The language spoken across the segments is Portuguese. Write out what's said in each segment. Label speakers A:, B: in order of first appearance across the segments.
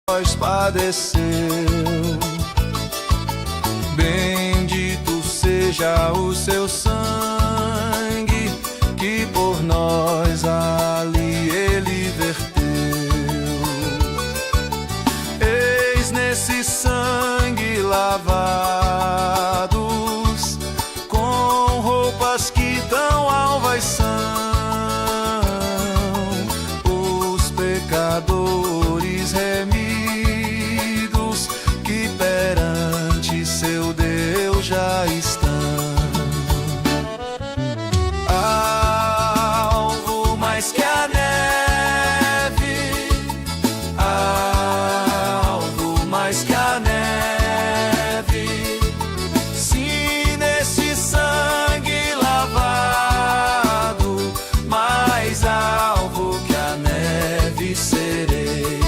A: nós padeceu. Bendito seja o seu sangue, que por nós ali ele verteu. Eis nesse sangue lavados, com roupas que tão alvas são, os pecadores remidos que perante seu Deus já estão. Alvo mais que a neve, alvo mais que a neve, se nesse sangue lavado, mais alvo que a neve serei.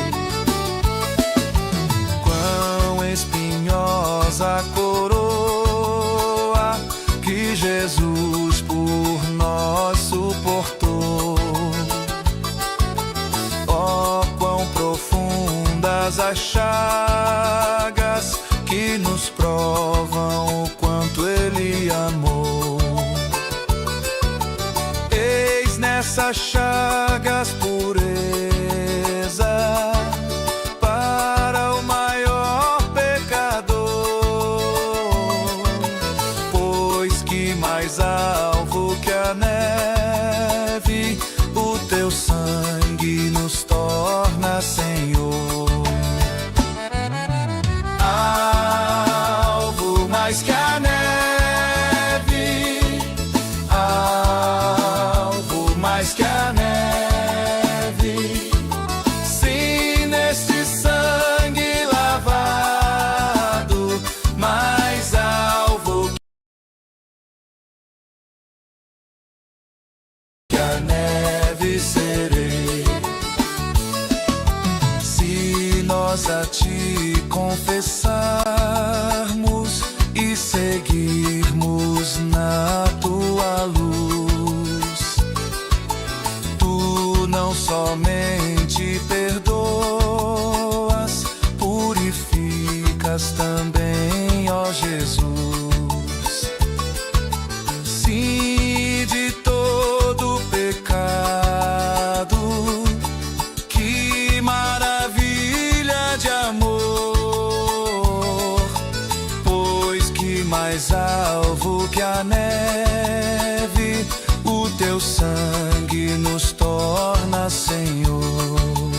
A: Quão espinhosa a coroa que Jesus por nós suportou. Ó, quão profundas as chagas que nos provam o quanto ele amou. Eis nessas chagas pureza para o maior pecador, pois que mais alvo que a neve, o teu sangue nos torna, Senhor. Alvo mais que a neve, alvo mais que a neve, se nesse sangue lavado, mais alvo que a neve serei. Se nós a ti confessarmos e seguirmos na tua luz, tu não somente perdoas, purificas também, ó Jesus. Sim, de todo pecado, que maravilha de amor, pois que mais alvo que a neve, o teu sangue nos torna, Senhor.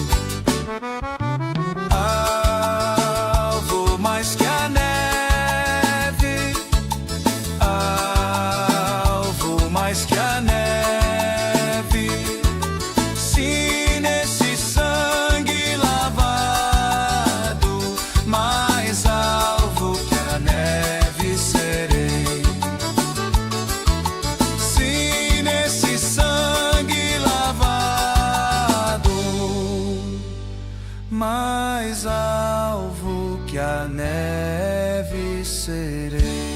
A: Alvo mais que a neve, alvo mais que a neve, se nesse sangue lavado, mais alvo que a neve serei. Se nesse sangue lavado, mais alvo que a neve serei.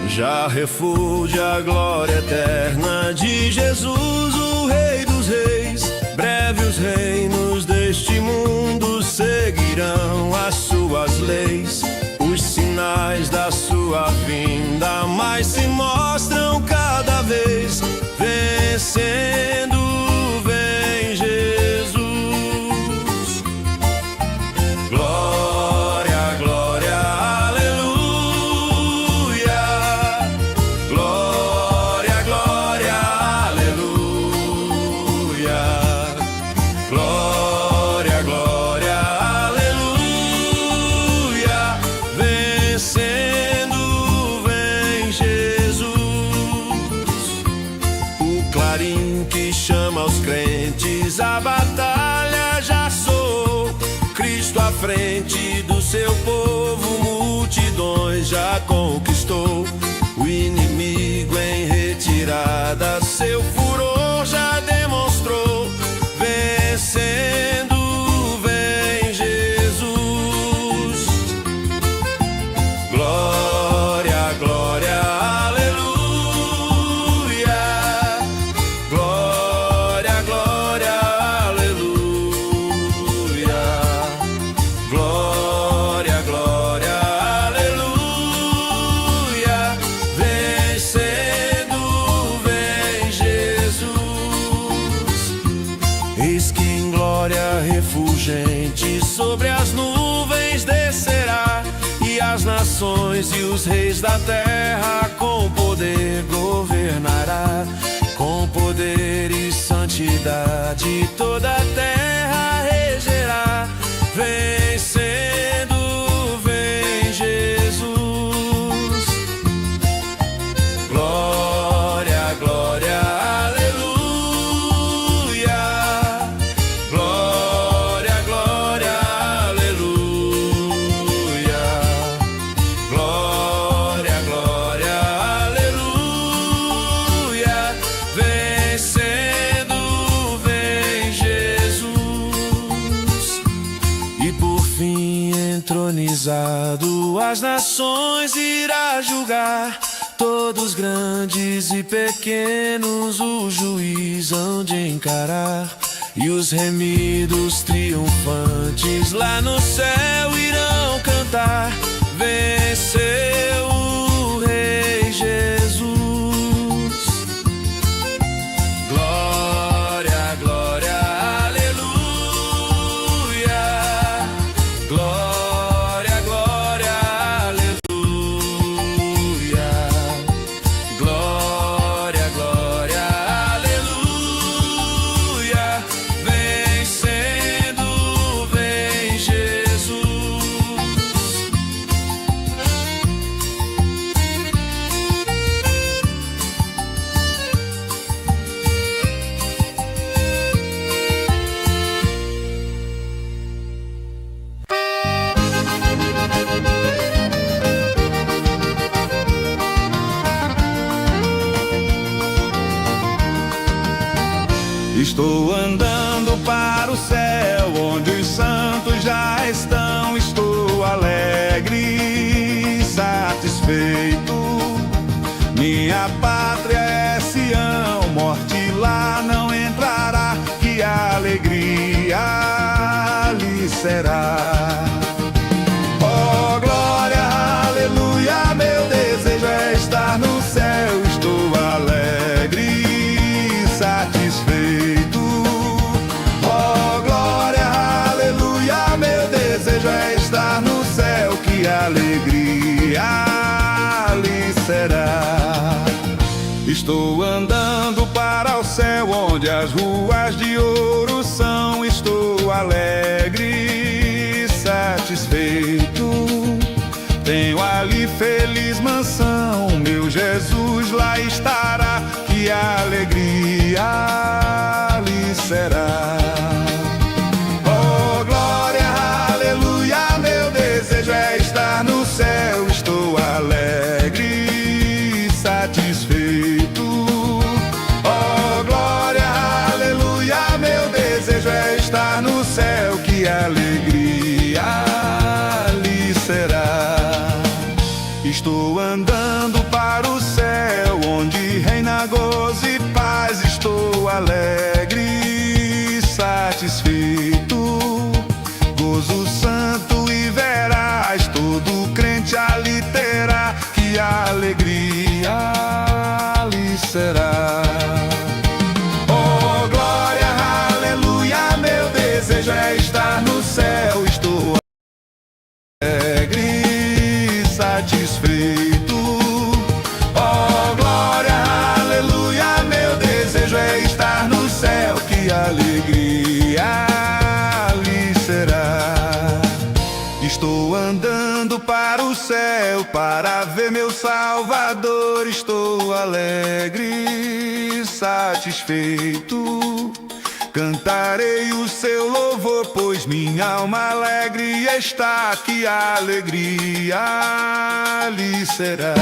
A: Já refulge a glória eterna de Jesus, o Rei dos Reis. Breve os reinos deste mundo seguirão as suas leis. Os sinais da sua vinda mais se mostram cada vez. Vencendo vem Jesus. Glória, glória, aleluia. Glória, glória, aleluia. Glória, glória, aleluia. Vencendo vem Jesus. O clarim que chama os crentes, a batalha já soou. Cristo à frente do seu povo, multidões já conquistou. O inimigo em retirada, seu furor já demonstrou. Vencendo vem Jesus. refulgente sobre as nuvens descerá, e as nações e os reis da terra com poder governará. Com poder e santidade toda a terra regerá. Vencendo, vem Jesus. Glória, glória, aleluia. Glória, glória, aleluia. Glória, glória, aleluia. Vencendo, vem Jesus. E por fim entronizado as nações irá julgar. Todos grandes e pequenos o juiz hão de encarar. E os remidos triunfantes lá no céu irão cantar. Venceu o Rei Jesus. Glória, glória, aleluia. Glória, glória, aleluia. Glória, glória, aleluia. Vencendo, vem Jesus.
B: Estou andando para o céu, onde os santos já estão. Estou alegre e satisfeito. Minha pátria é Sião, morte lá não entrará. Que alegria ali será. Oh, glória, aleluia, meu desejo é estar no céu. Estou alegre e satisfeito. Oh, glória, aleluia, meu desejo é estar no céu. Que alegria ali será. Estou andando para o céu, onde as ruas de ouro são. Estou alegre e satisfeito. Tenho ali feliz mansão, meu Jesus lá estará. Que alegria ali será. Oh, glória, aleluia, meu desejo é estar no céu. Estou alegre e satisfeito. Oh, glória, aleluia, meu desejo é estar no céu. Que alegria ali será. Estou andando para o céu, onde reina gozo e paz. Estou alegre e satisfeito. Gozo santo e veraz, todo crente ali terá. Que alegria ali será. Oh, glória, aleluia, meu desejo é estar no céu. Estou alegre e satisfeito. Oh, glória, aleluia, meu desejo é estar no céu. Que alegria ali será. Estou andando para o céu para ver meu Salvador. Estou alegre e satisfeito. Cantarei o seu louvor, pois minha alma alegre está. Que alegria ali será.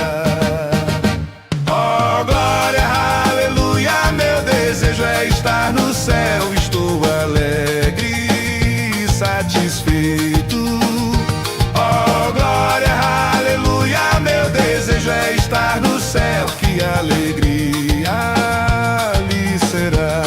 B: Oh, glória, aleluia, meu desejo é estar no céu. Estou alegre e satisfeito. Oh, glória, aleluia, meu desejo é estar no céu. Que alegria ali será.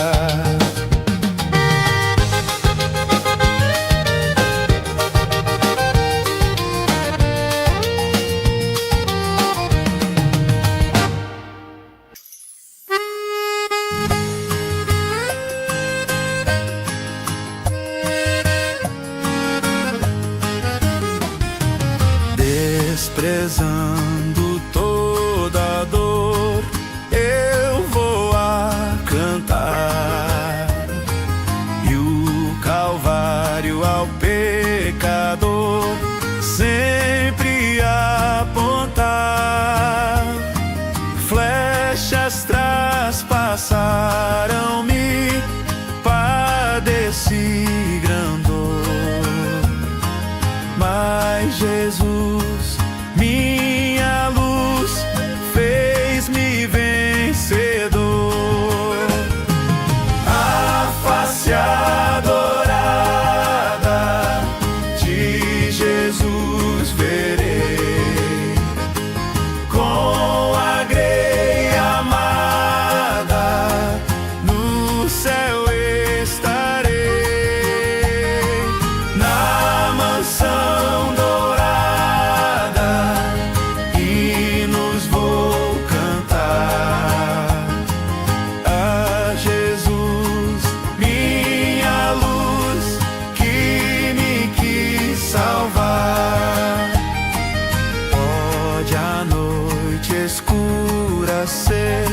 B: noite escurecer,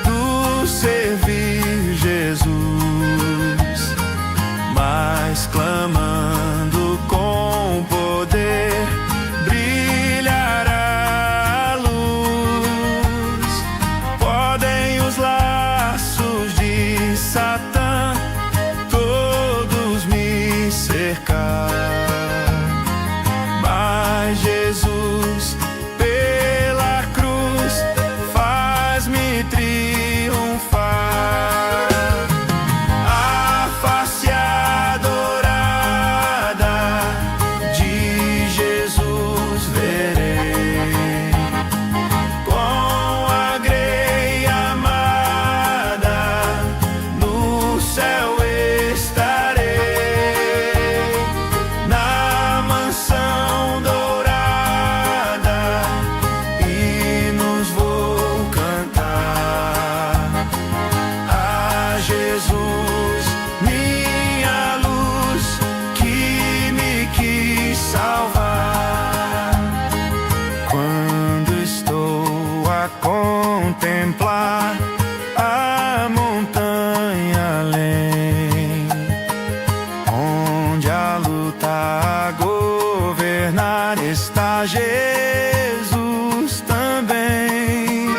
B: do servir Jesus, mas clamando com poder, brilhará a luz. Podem os laços de Satã todos me cercar, mas Jesus pela cruz faz-me triunfar. A face adorada de Jesus verei, com a grei amada no céu estarei, na mansão dourada, hinos vou cantar. A Jesus, minha luz, que me quis salvar. Quando estou a contemplar a montanha além, onde a luta a governar está Jesus também,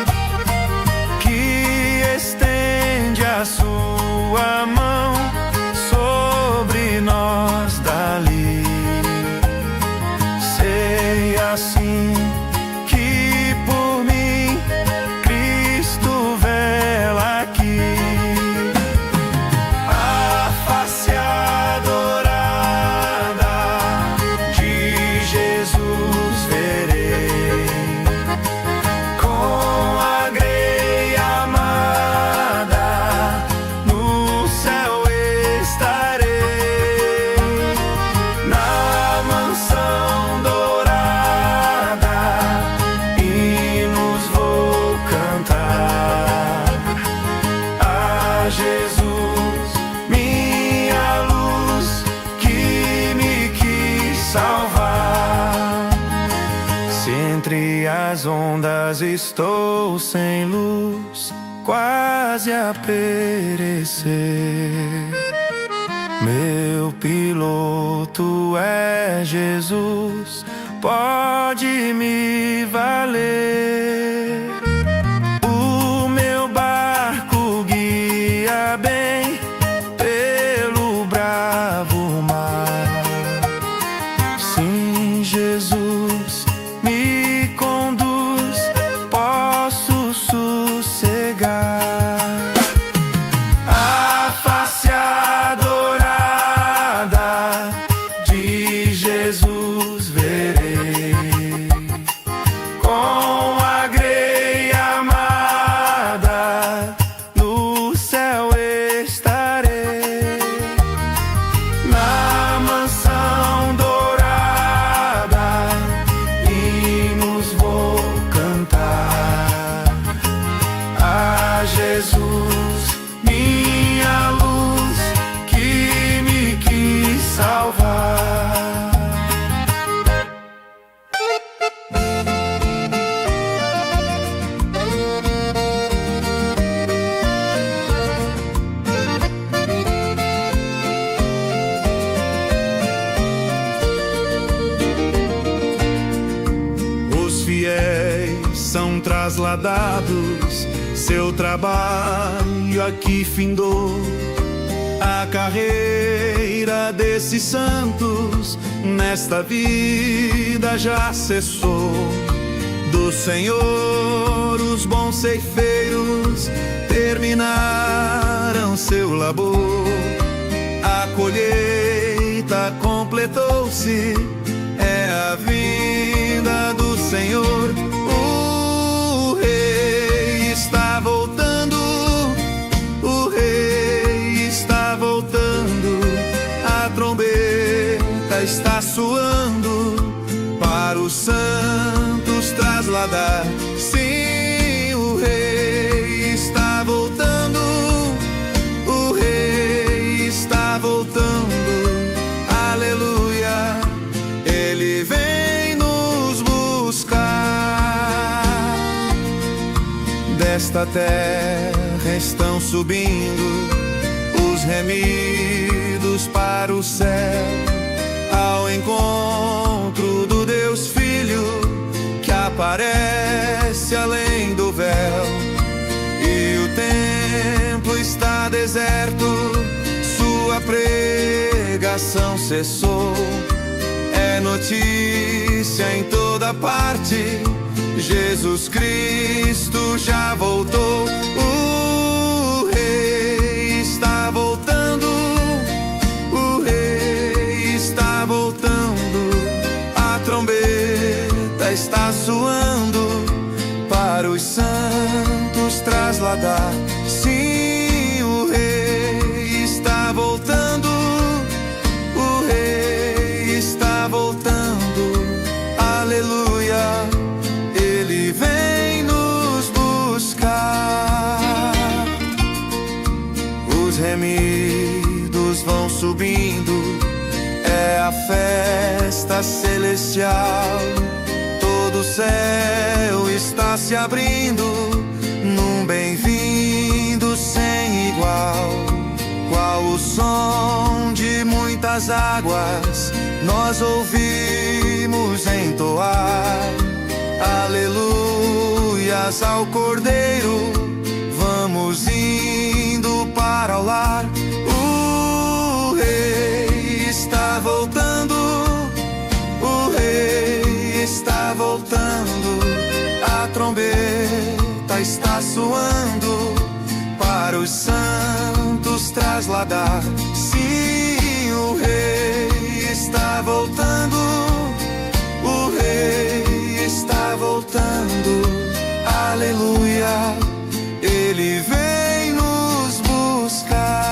B: que estende a sua mão sobre nós dali. Sei assim que por mim Cristo vela aqui. A face adorada de Jesus verei, com a grei amada no céu estarei, na mansão dourada, hinos vou cantar. A Jesus, minha luz, que me quis salvar. Se entre as ondas estou sem luz, quase a perecer, meu piloto é Jesus, pode me valer. O meu barco guia bem pelo bravo mar. Sim, Jesus me conduz, posso sossegar. A face adorada de Jesus verei, com a grei amada no céu estarei, na mansão dourada, hinos vou cantar. A Jesus, minha luz, que me quis salvar. Os fiéis são trasladados, seu trabalho aqui findou. A carreira desses santos nesta vida já cessou. Do Senhor os bons ceifeiros terminaram seu labor. A colheita completou-se, é a vinda do Senhor. O Rei está voltando, o Rei está voltando, a trombeta está soando para os santos trasladar. Sim, o Rei está voltando, o Rei está voltando, aleluia, Ele vem nos buscar. Desta terra estão subindo os remidos para o céu, ao encontro do Deus Filho que aparece além do véu. E o templo está deserto, sua pregação cessou. É notícia em toda parte, Jesus Cristo já voltou. O Rei está voltando, o Rei está voltando. A trombeta está soando para os santos trasladar. Sim, o Rei está voltando, o Rei está voltando. Aleluia, Ele vem nos buscar. Os remidos vão subindo, é a festa celestial. Todo o céu está se abrindo num bem-vindo sem igual. Qual o som de muitas águas nós ouvimos entoar. Aleluias ao Cordeiro, vamos indo para o lar. O Rei está voltando, o Rei está voltando. A trombeta está soando para os santos trasladar. Sim, o Rei está voltando, o Rei está voltando. Aleluia, Ele vem nos buscar.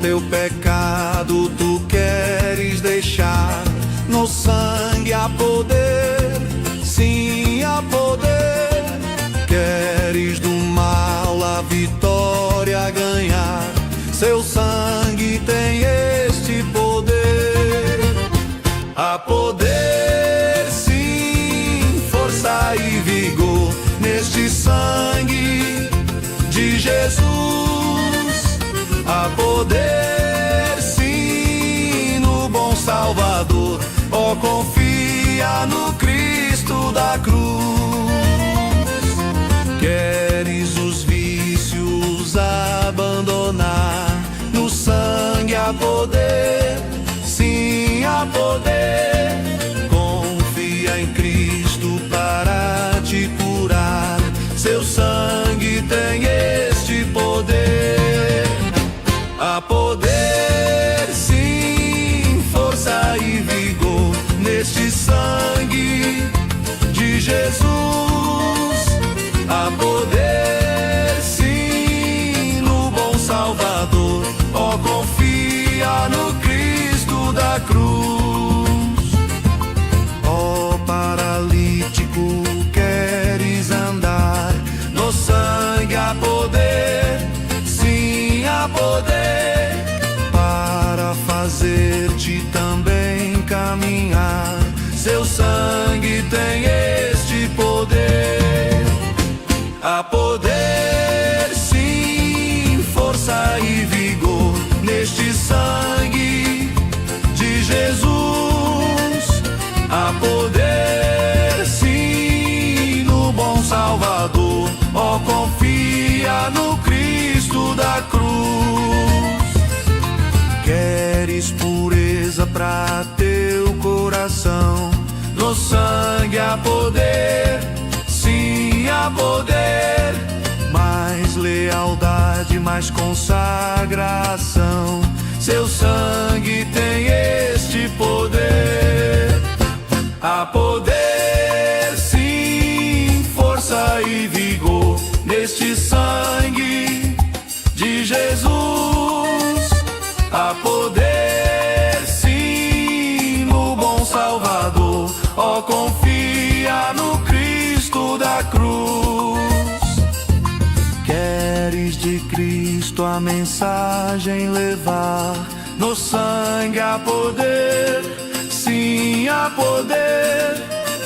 B: Teu pecado tu queres deixar, no sangue há poder, sim há poder. Queres do mal a vitória ganhar, seu sangue tem este poder. Há poder, sim, força e vigor neste sangue de Jesus. Há poder, sim, no bom Salvador. Oh, confia no Cristo da cruz. Queres os vícios abandonar, no sangue há poder, sim, há poder. Confia em Cristo para te curar, seu sangue tem este poder. Há poder, sim, força e vigor neste sangue de Jesus. Há poder, sim, no bom Salvador. Oh, confia no Cristo da cruz. Oh, paralítico, queres andar, no sangue há poder, sim, há poder para fazer-te também caminhar. Seu sangue tem este poder. Há poder, sim, força e vigor neste sangue de Jesus. Há poder, sim, no bom Salvador. Oh, confia no Cristo da cruz. Queres pureza pra teu coração, no sangue há poder, sim, há poder. Mais lealdade, mais consagração, seu sangue tem este poder. Há poder, sim, força e vigor neste sangue de Jesus. Há poder, sim, no bom Salvador.
C: Cristo a mensagem levar. No sangue há poder, sim há poder.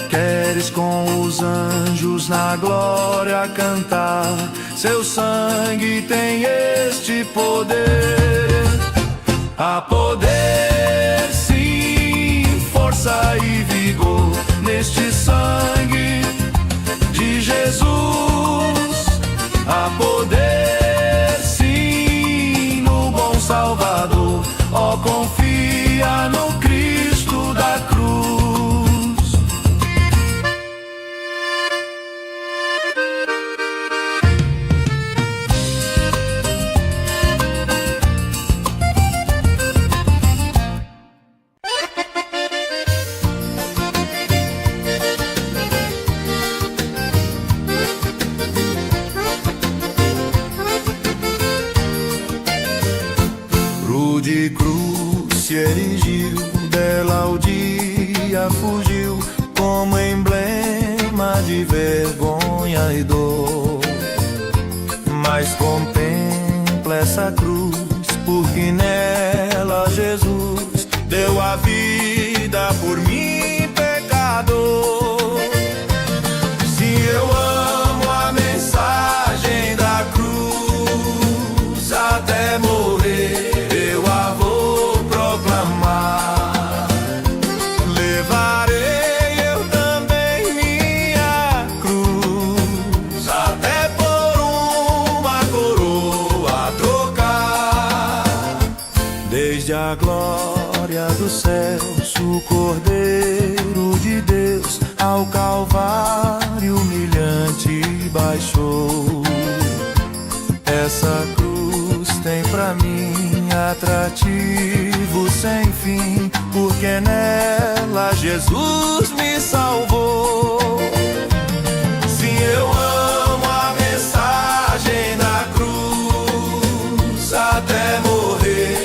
C: Queres com os anjos na glória cantar? Seu sangue tem este poder. Há poder, sim, força e vigor neste sangue de Jesus. Há poder, sim, no bom Salvador. Ó, confia no Cristo da cruz. De cruz se erigiu, dela o dia fugiu, como emblema de vergonha e dor. Mas contempla essa cruz, porque nela Jesus deu a vida por mim, pecador. Se eu amo a mensagem da cruz, até morrer a glória dos céus, o Cordeiro de Deus ao Calvário humilhante baixou. Essa cruz tem pra mim atrativo sem fim, porque nela Jesus me salvou. Se eu amo a mensagem da cruz, até morrer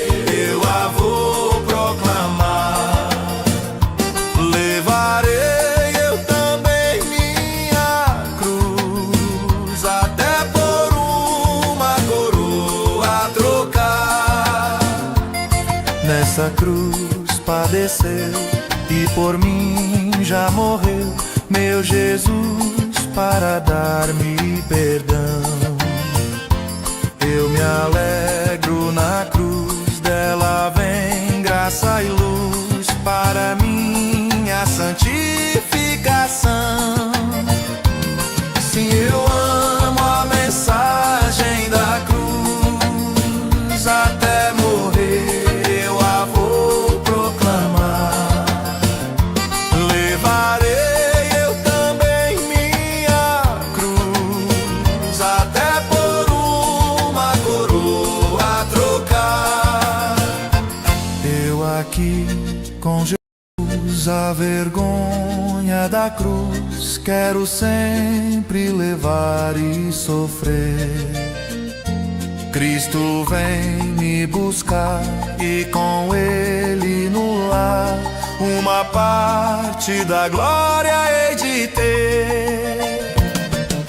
C: nessa cruz padeceu e por mim já morreu, meu Jesus, para dar-me perdão. Eu me alegro na cruz, dela vem graça e luz para minha santificação. Se eu amo a mensagem da cruz, até morrer aqui com Jesus, a vergonha da cruz quero sempre levar e sofrer. Cristo vem me buscar e com Ele no lar uma parte da glória hei de ter.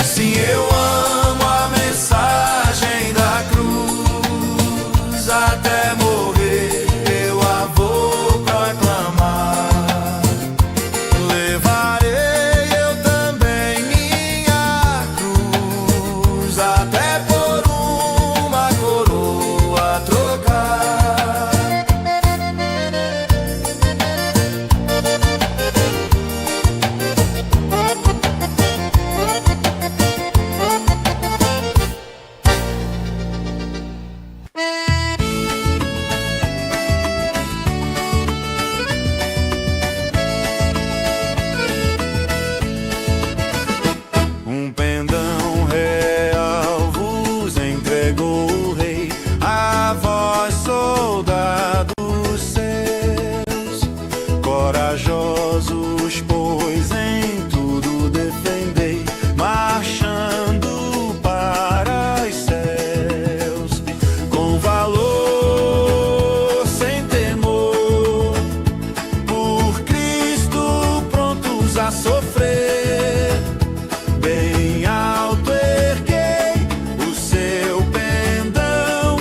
C: Se eu amo a mensagem da cruz, até morrer vou proclamar. Levarei eu também minha cruz, até por uma coroa trocar. Corajosos, pois em tudo defendei, marchando para os céus, com valor, sem temor, por Cristo prontos a sofrer. Bem alto erguei o seu pendão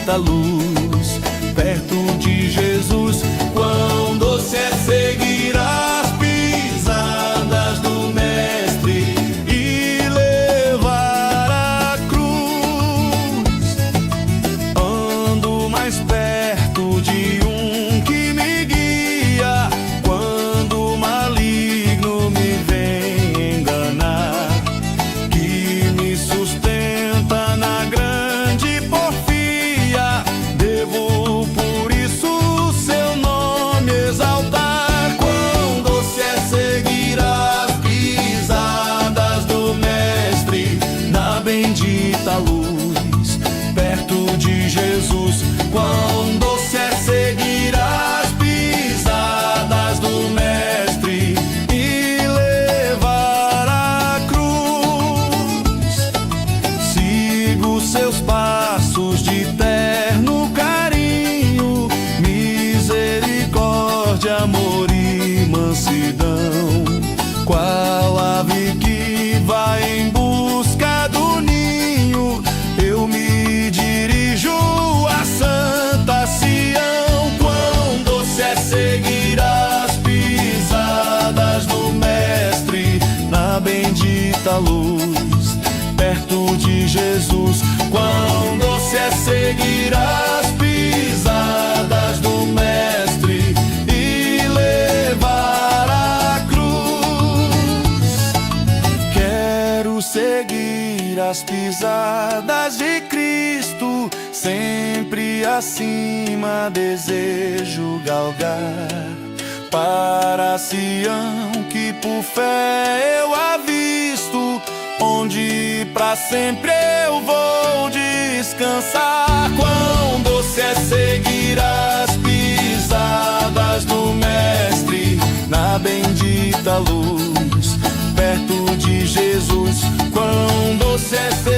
C: bendita luz, perto de Jesus. Quão doce é seguir as pisadas do Mestre e levar a cruz. Ando mais perto de um que me guia quando o maligno me vem enganar, que me sustenta na grande porfia. Devo por isso seu nome exaltar. Quão doce é seguir as pisadas do Mestre na bendita luz, perto de Jesus. Quão doce é seguir as pisadas do Mestre e levar a cruz. Sigo seus passos de terno carinho, misericórdia, amor e mansidão. Qual ave que vai em busca do ninho, eu me dirijo a Santa Sião. Quão doce é seguir as pisadas do Mestre na bendita luz, perto de Jesus. Quão doce é seguir as pisadas do Mestre e levar a cruz. Quero seguir as pisadas de Cristo, sempre acima desejo galgar, para Sião que por fé eu avisto, onde pra sempre eu vou descansar. Quão doce é seguir as pisadas do Mestre na bendita luz, perto de Jesus. Quão doce é seguir